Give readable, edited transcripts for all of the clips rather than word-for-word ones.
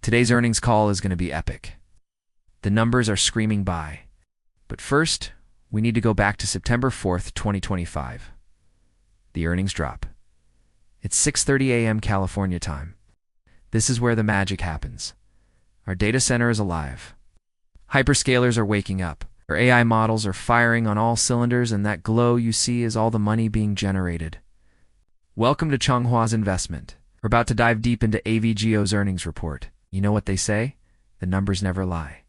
Today's earnings call is going to be epic. The numbers are screaming buy. But first, we need to go back to September 4th, 2025. The earnings drop. It's 6:30 a.m. California time. This is where the magic happens. Our data center is alive. Hyperscalers are waking up. Our AI models are firing on all cylinders, and that glow you see is all the money being generated. Welcome to Chonghua's investment. We're about to dive deep into AVGO's earnings report. You know what they say? The numbers never lie.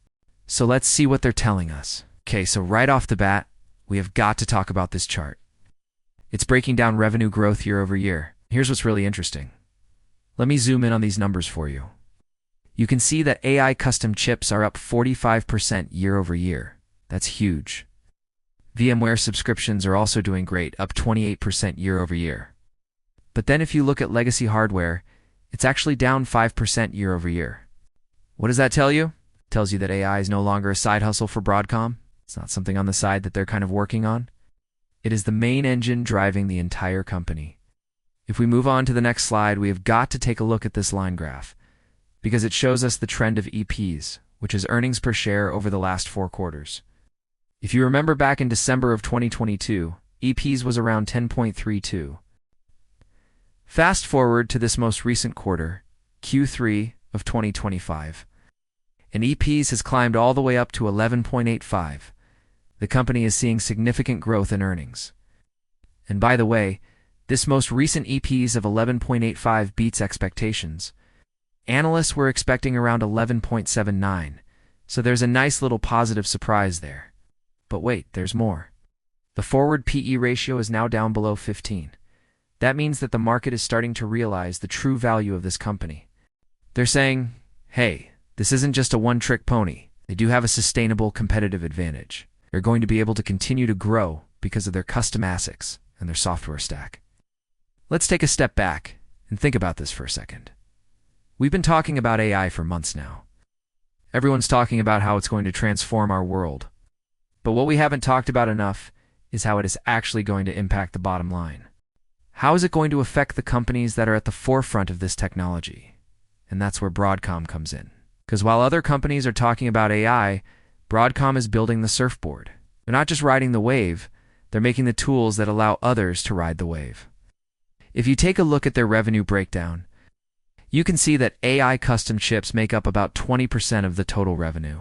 So let's see what they're telling us. Okay, so right off the bat, we have got to talk about this chart. It's breaking down revenue growth year over year. Here's what's really interesting. Let me zoom in on these numbers for you. You can see that AI custom chips are up 45% year over year. That's huge. VMware subscriptions are also doing great, up 28% year over year. But then if you look at legacy hardware, it's actually down 5% year over year. What does that tell you? It tells you that AI is no longer a side hustle for Broadcom. It's not something on the side that they're kind of working on. It is the main engine driving the entire company. If we move on to the next slide, we have got to take a look at this line graph because it shows us the trend of EPs, which is earnings per share over the last 4 quarters. If you remember back in December of 2022, EPs was around 10.32. Fast forward to this most recent quarter, Q3 of 2025, and EPs has climbed all the way up to 11.85. The company is seeing significant growth in earnings. And by the way, this most recent EPs of 11.85 beats expectations. Analysts were expecting around 11.79, so there's a nice little positive surprise there. But wait, there's more. The forward PE ratio is now down below 15. That means that the market is starting to realize the true value of this company. They're saying, hey, this isn't just a one-trick pony. They do have a sustainable competitive advantage. They're going to be able to continue to grow because of their custom ASICs and their software stack. Let's take a step back and think about this for a second. We've been talking about AI for months now. Everyone's talking about how it's going to transform our world. But what we haven't talked about enough is how it is actually going to impact the bottom line. How is it going to affect the companies that are at the forefront of this technology? And that's where Broadcom comes in. Because while other companies are talking about AI, Broadcom is building the surfboard. They're not just riding the wave, they're making the tools that allow others to ride the wave. If you take a look at their revenue breakdown, you can see that AI custom chips make up about 20% of the total revenue.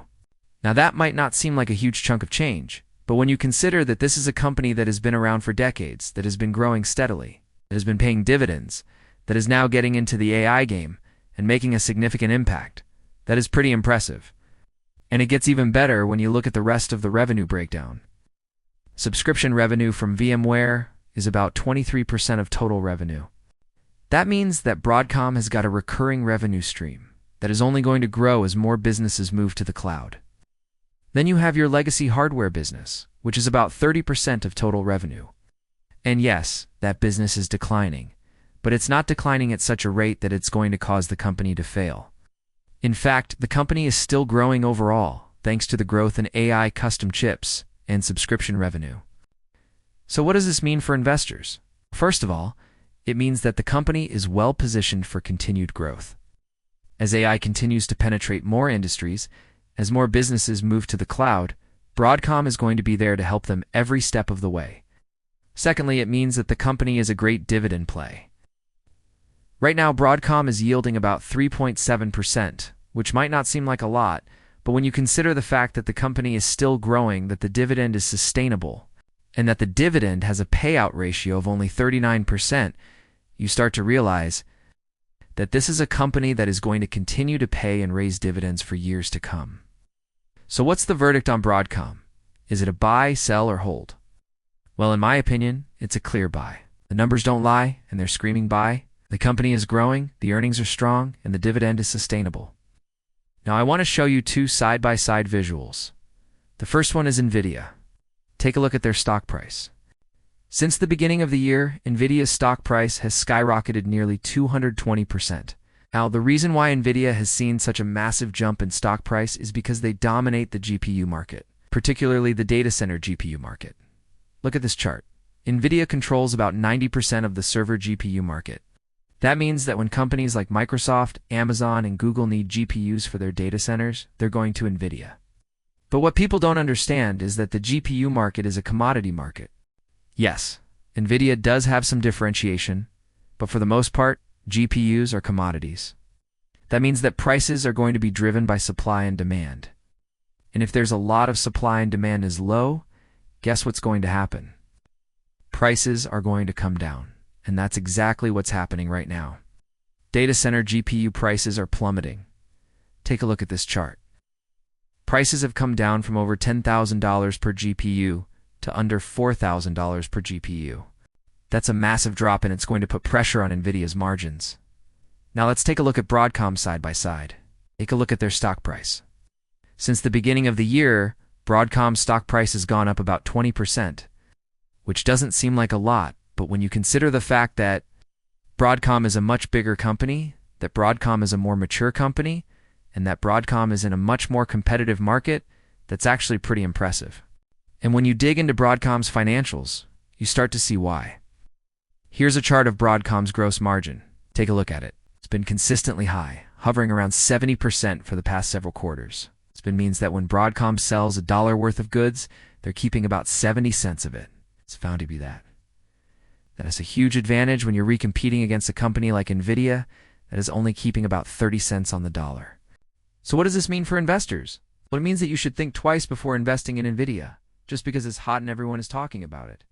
Now that might not seem like a huge chunk of change, but when you consider that this is a company that has been around for decades, that has been growing steadily, that has been paying dividends, that is now getting into the AI game and making a significant impact, that is pretty impressive. And it gets even better when you look at the rest of the revenue breakdown. Subscription revenue from VMware is about 23% of total revenue. That means that Broadcom has got a recurring revenue stream that is only going to grow as more businesses move to the cloud. Then you have your legacy hardware business, which is about 30% of total revenue. And yes, that business is declining, but it's not declining at such a rate that it's going to cause the company to fail. In fact, the company is still growing overall, thanks to the growth in AI custom chips and subscription revenue. So what does this mean for investors? First of all, it means that the company is well positioned for continued growth. As AI continues to penetrate more industries, as more businesses move to the cloud, Broadcom is going to be there to help them every step of the way. Secondly, it means that the company is a great dividend play. Right now, Broadcom is yielding about 3.7%, which might not seem like a lot, but when you consider the fact that the company is still growing, that the dividend is sustainable, and that the dividend has a payout ratio of only 39%, you start to realize that this is a company that is going to continue to pay and raise dividends for years to come. So what's the verdict on Broadcom? Is it a buy, sell, or hold? Well, in my opinion, it's a clear buy. The numbers don't lie, and they're screaming buy. The company is growing, the earnings are strong, and the dividend is sustainable. Now I want to show you 2 side-by-side visuals. The first one is Nvidia. Take a look at their stock price. Since the beginning of the year, Nvidia's stock price has skyrocketed nearly 220%. Now, the reason why Nvidia has seen such a massive jump in stock price is because they dominate the GPU market, particularly the data center GPU market. Look at this chart. Nvidia controls about 90% of the server GPU market. That means that when companies like Microsoft, Amazon, and Google need GPUs for their data centers, they're going to Nvidia. But what people don't understand is that the GPU market is a commodity market. Yes, Nvidia does have some differentiation, but for the most part, GPUs are commodities. That means that prices are going to be driven by supply and demand. And if there's a lot of supply and demand is low, guess what's going to happen? Prices are going to come down. And that's exactly what's happening right now. Data center GPU prices are plummeting. Take a look at this chart. Prices have come down from over $10,000 per GPU to under $4,000 per GPU. That's a massive drop, and it's going to put pressure on Nvidia's margins. Now let's take a look at Broadcom side by side. Take a look at their stock price. Since the beginning of the year, Broadcom's stock price has gone up about 20%, which doesn't seem like a lot, but when you consider the fact that Broadcom is a much bigger company, that Broadcom is a more mature company, and that Broadcom is in a much more competitive market, that's actually pretty impressive. And when you dig into Broadcom's financials, you start to see why. Here's a chart of Broadcom's gross margin. Take a look at it. It's been consistently high, hovering around 70% for the past several quarters. This means that when Broadcom sells $1 worth of goods, they're keeping about 70 cents of it. It's found to be that. That is a huge advantage when you're recompeting against a company like Nvidia that is only keeping about 30 cents on the dollar. So what does this mean for investors? Well, it means that you should think twice before investing in Nvidia, just because it's hot and everyone is talking about it.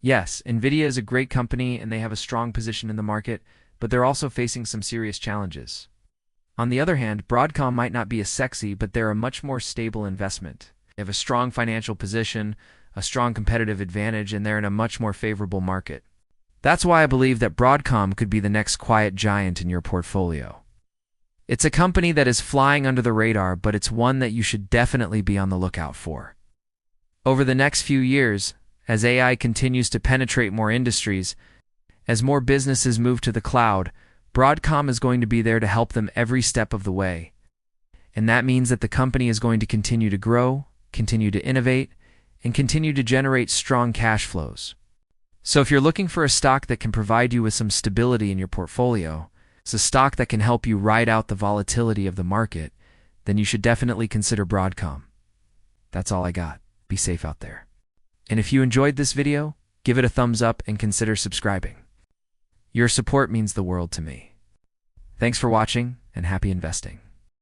Yes, Nvidia is a great company and they have a strong position in the market, but they're also facing some serious challenges. On the other hand, Broadcom might not be as sexy, but they're a much more stable investment. They have a strong financial position, a strong competitive advantage, and they're in a much more favorable market. That's why I believe that Broadcom could be the next quiet giant in your portfolio. It's a company that is flying under the radar, but it's one that you should definitely be on the lookout for. Over the next few years, as AI continues to penetrate more industries, as more businesses move to the cloud, Broadcom is going to be there to help them every step of the way. And that means that the company is going to continue to grow, continue to innovate, and continue to generate strong cash flows. So if you're looking for a stock that can provide you with some stability in your portfolio, it's a stock that can help you ride out the volatility of the market, then you should definitely consider Broadcom. That's all I got. Be safe out there. And if you enjoyed this video, give it a thumbs up and consider subscribing. Your support means the world to me. Thanks for watching and happy investing.